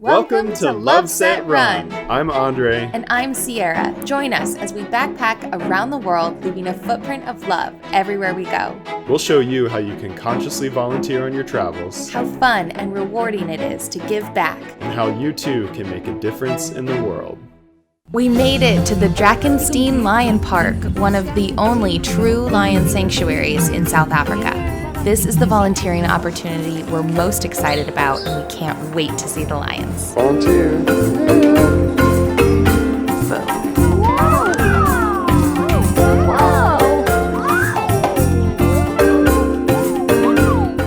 Welcome to Love Set Run. I'm Andre. And I'm Sierra. Join us as we backpack around the world, leaving a footprint of love everywhere we go. We'll show you how you can consciously volunteer on your travels, How fun and rewarding it is to give back, and how you too can make a difference in the world. We made it to the Drakenstein Lion Park, one of the only true lion sanctuaries in South Africa. This is the volunteering opportunity we're most excited about, and we can't wait to see the lions. Volunteer.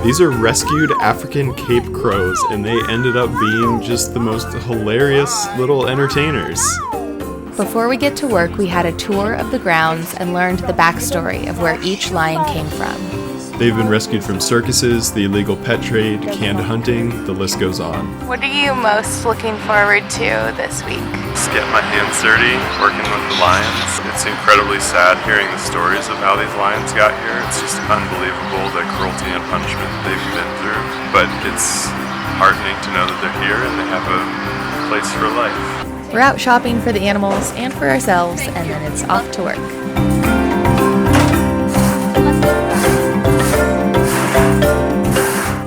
These are rescued African Cape crows, and they ended up being just the most hilarious little entertainers. Before we get to work, we had a tour of the grounds and learned the backstory of where each lion came from. They've been rescued from circuses, the illegal pet trade, canned hunting, the list goes on. What are you most looking forward to this week? Just getting my hands dirty, working with the lions. It's incredibly sad hearing the stories of how these lions got here. It's just unbelievable the cruelty and punishment they've been through. But it's heartening to know that they're here and they have a place for life. We're out shopping for the animals and for ourselves, and then it's off to work.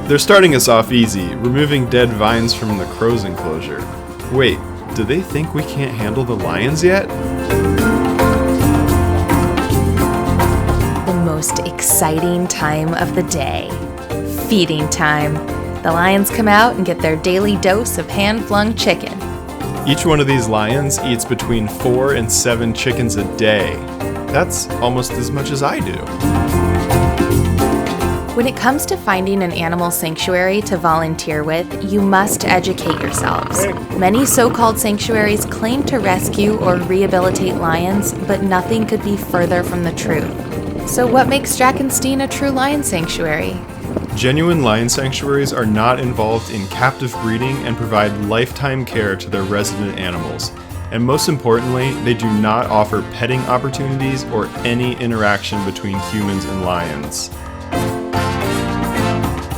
They're starting us off easy, removing dead vines from the crow's enclosure. Wait, do they think we can't handle the lions yet? The most exciting time of the day. Feeding time. The lions come out and get their daily dose of hand-flung chicken. Each one of these lions eats between 4 and 7 chickens a day. That's almost as much as I do. When it comes to finding an animal sanctuary to volunteer with, you must educate yourselves. Many so-called sanctuaries claim to rescue or rehabilitate lions, but nothing could be further from the truth. So what makes Drakenstein a true lion sanctuary? Genuine lion sanctuaries are not involved in captive breeding and provide lifetime care to their resident animals. And most importantly, they do not offer petting opportunities or any interaction between humans and lions.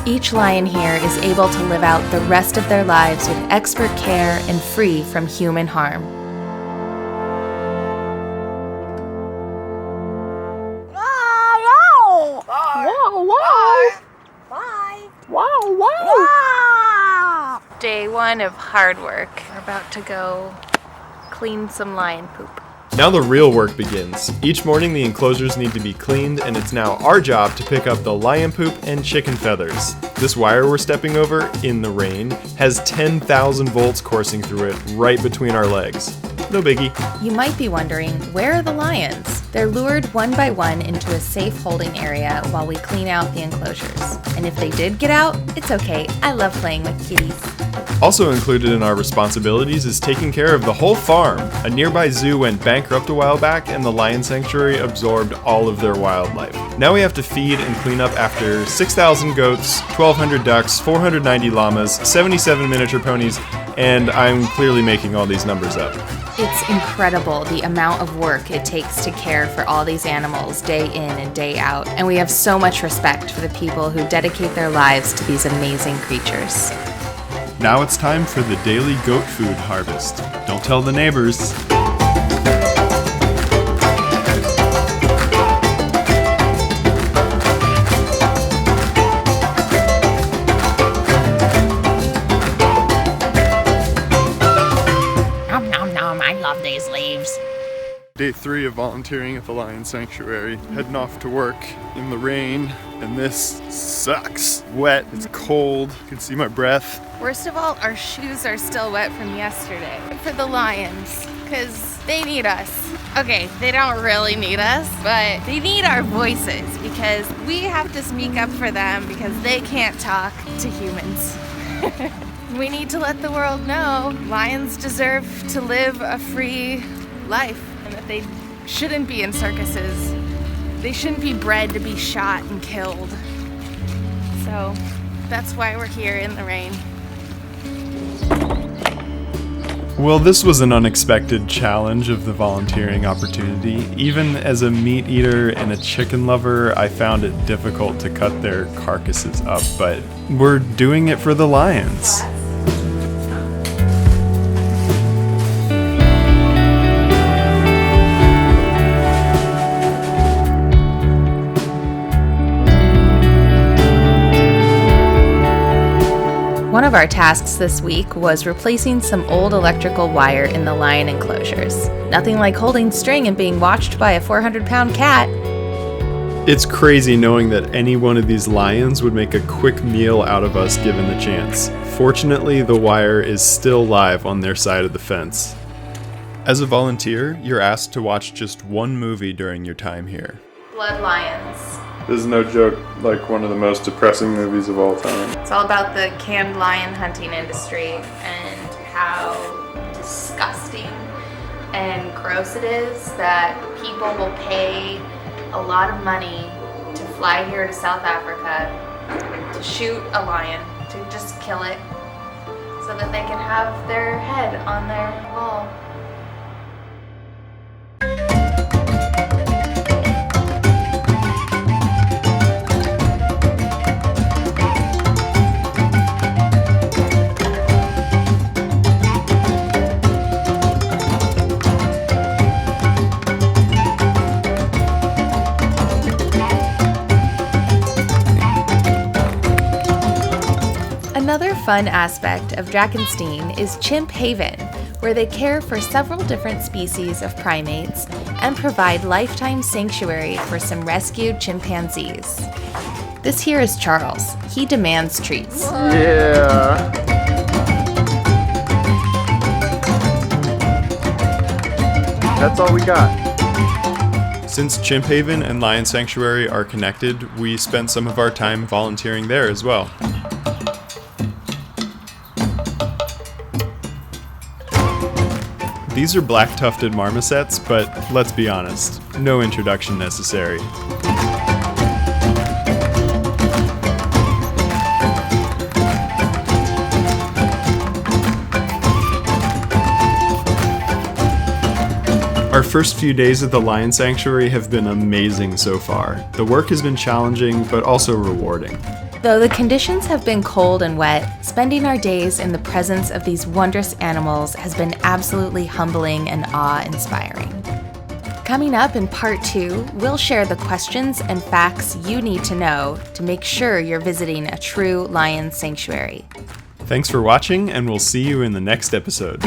Each lion here is able to live out the rest of their lives with expert care and free from human harm. Day one of hard work. We're about to go clean some lion poop. Now the real work begins. Each morning the enclosures need to be cleaned, and it's now our job to pick up the lion poop and chicken feathers. This wire we're stepping over, in the rain, has 10,000 volts coursing through it right between our legs. No biggie. You might be wondering, where are the lions? They're lured one by one into a safe holding area while we clean out the enclosures. And if they did get out, it's okay. I love playing with kitties. Also included in our responsibilities is taking care of the whole farm. A nearby zoo went bankrupt a while back, and the lion sanctuary absorbed all of their wildlife. Now we have to feed and clean up after 6,000 goats, 1,200 ducks, 490 llamas, 77 miniature ponies, and I'm clearly making all these numbers up. It's incredible the amount of work it takes to care for all these animals day in and day out, and we have so much respect for the people who dedicate their lives to these amazing creatures. Now it's time for the daily goat food harvest. Don't tell the neighbors. Nom, nom, I love these leaves. Day 3 of volunteering at the Lion Sanctuary. Heading off to work in the rain, and this sucks. Wet, it's cold, you can see my breath. Worst of all, our shoes are still wet from yesterday. For the lions, because they need us. Okay, they don't really need us, but they need our voices because we have to speak up for them because they can't talk to humans. We need to let the world know lions deserve to live a free life and that they shouldn't be in circuses. They shouldn't be bred to be shot and killed. So that's why we're here in the rain. Well, this was an unexpected challenge of the volunteering opportunity. Even as a meat eater and a chicken lover, I found it difficult to cut their carcasses up, but we're doing it for the lions. of our tasks this week was replacing some old electrical wire in the lion enclosures. Nothing like holding string and being watched by a 400-pound cat. It's crazy knowing that any one of these lions would make a quick meal out of us given the chance. Fortunately, the wire is still live on their side of the fence. As a volunteer, you're asked to watch just one movie during your time here. Blood lions. This is no joke, like one of the most depressing movies of all time. It's all about the canned lion hunting industry and how disgusting and gross it is that people will pay a lot of money to fly here to South Africa to shoot a lion, to just kill it, so that they can have their head on their wall. Another fun aspect of Drakenstein is Chimp Haven, where they care for several different species of primates and provide lifetime sanctuary for some rescued chimpanzees. This here is Charles. He demands treats. Yeah. That's all we got. Since Chimp Haven and Lion Sanctuary are connected, we spent some of our time volunteering there as well. These are black-tufted marmosets, but let's be honest, no introduction necessary. Our first few days at the Lion Sanctuary have been amazing so far. The work has been challenging, but also rewarding. Though the conditions have been cold and wet, spending our days in the presence of these wondrous animals has been absolutely humbling and awe-inspiring. Coming up in part 2, we'll share the questions and facts you need to know to make sure you're visiting a true lion sanctuary. Thanks for watching, and we'll see you in the next episode.